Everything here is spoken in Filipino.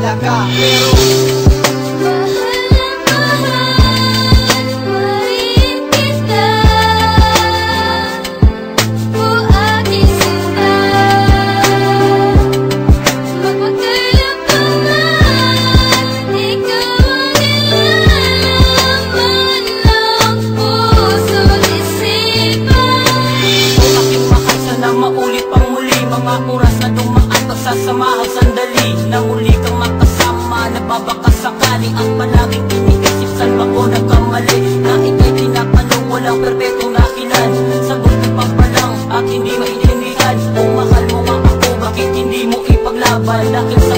kilala ka. Pero mga oras na dumaan, pagsasamahan sandali na muli kang makasama. Nagbabaka sakali at palaging iniisip saan ba ko nagkamali, na ika'y tinatanong walang perpetong dahilan. Sagot ka pa palang at hindi maintindihan. Kung mahal mo nga ako, bakit hindi mo ipaglaban? Dahil sa